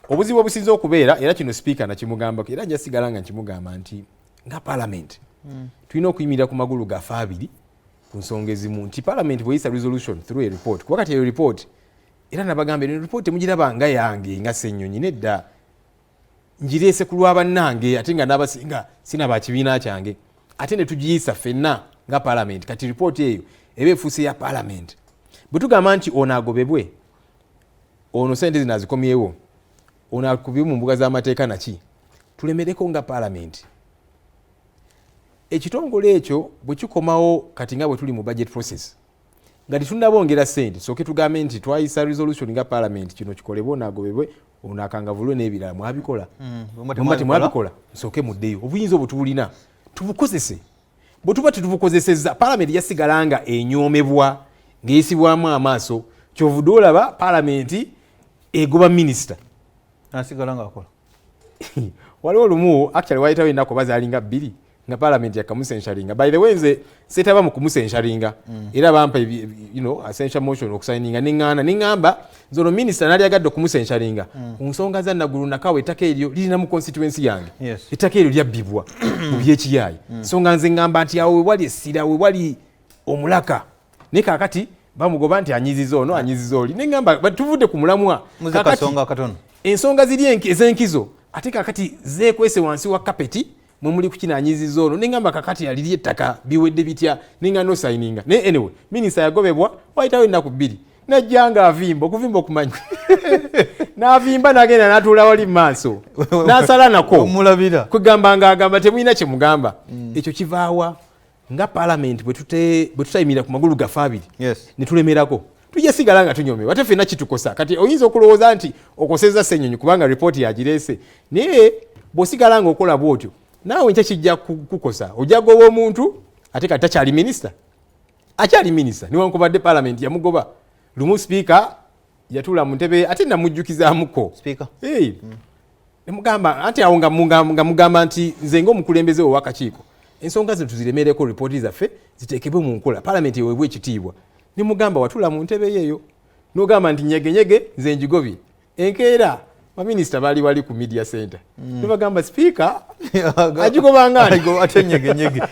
obuzibu obusinza okubeera era kino speaker nakimugambako era nja sigala nga nkimugamba nti nga Palamenti tulina okuyimirira ku magulu gaffe abiri ku nsonga ezimu nti Palamenti bweyisa resolution through a report kuba kati eyo report era nabagambe eno report temugiraba nga yange nga Ssenyonyi nedda ngireese ku lwa bannange ate nga n'abasinga sina bakibiina kyange ate ne tugiyisa ffenna nga Palamenti kati report eyo eba efuuse ya Palamenti bwe tugamba nti ono agobebwe ono sente zino azikomyewo ono akubibwe mu mbuga z'amateeka naki tulemereko nga Palamenti ekitongole ekyo bwe kikomawo kati nga bwe tuli mu budget process nga tetunnabongera ssente soke tugambe nti twayisa resolution nga Palamenti kino kikolebwe ono agobebwe ono akangavulwe n'ebirala mwabikola mwabikola nsooke muddeyo obuyinza obwo tubulina tubukozese bwe tuba tetubukozesezza Palamenti yasigala nga enyoomebwa ng'eyisibwamu amaaso kyovudde olaba Palamenti egoba minisita asigala ng'akola waliwo olumu actually wayitawo ennaku bazaalinga bbiri nga Palamenti yakamusenshalinga by the way nze seetaba mu kumusenshalinga era bampa essential motion okusayininga neŋŋamba nze ono minisita nali agadde okumusenshalinga ku nsonga za Naguru Nakawa ettaka eryo lirina mu constituency yange ettaka eryo lyabbibwa mu byekiyaayi nsonga nze ŋŋamba nti awo wewali essira wewali omulaka naye kaakati bamugoba nti anyiziza ono anyiziza oli neŋŋamba tuvudde ku mulamwa ensonga ziri ez'enkizo ate kaakati zeekwese wansi wa kapeti mwe muli kukinanyiziza ono neŋŋamba kakati aliri ettaka biwedde bitya nenga no sayininga naye anyway minisita yagobebwa wayitawo ennaku bbiri najjanga avimba okuvimba okumanyi n'avimba n'agenda n'atuula wali mu maaso n'asala nako omulabira kwegamba ng'agamba temulina kye mugamba ekyo kivaawa nga Palamenti bwe tutayimirira ku magulu gaffe abiri ne tulemerako tujja sigala nga tunyomebwa ate ffenna kitukosa kati oyinza okulowooza nti okoseza Ssenyonyi kubanga ripooti yagireese naye bw'osigala nga okola bw'otyo naawe nkya kijja kukosa ojja goba omuntu ate kati takyali minisita akyali minisita niwankubadde Palamenti yamugoba lumu sipiika yatuula mu ntebe ate namujjukizaamuko nemugamba anti awo nga mugamba nti nze ng'omukulembeze ow'akakiiko ensonga zino tuziremereko ripooti zaffe ziteekebwe mu nkola Palamenti eweebwe ekitiibwa nemugamba watula mu ntebe yeeyo n'ogamba nti nyegenyege nze njigobye enkeera baminisita baali wali ku media center nebagamba sipiika agigobanga ate nyegenyege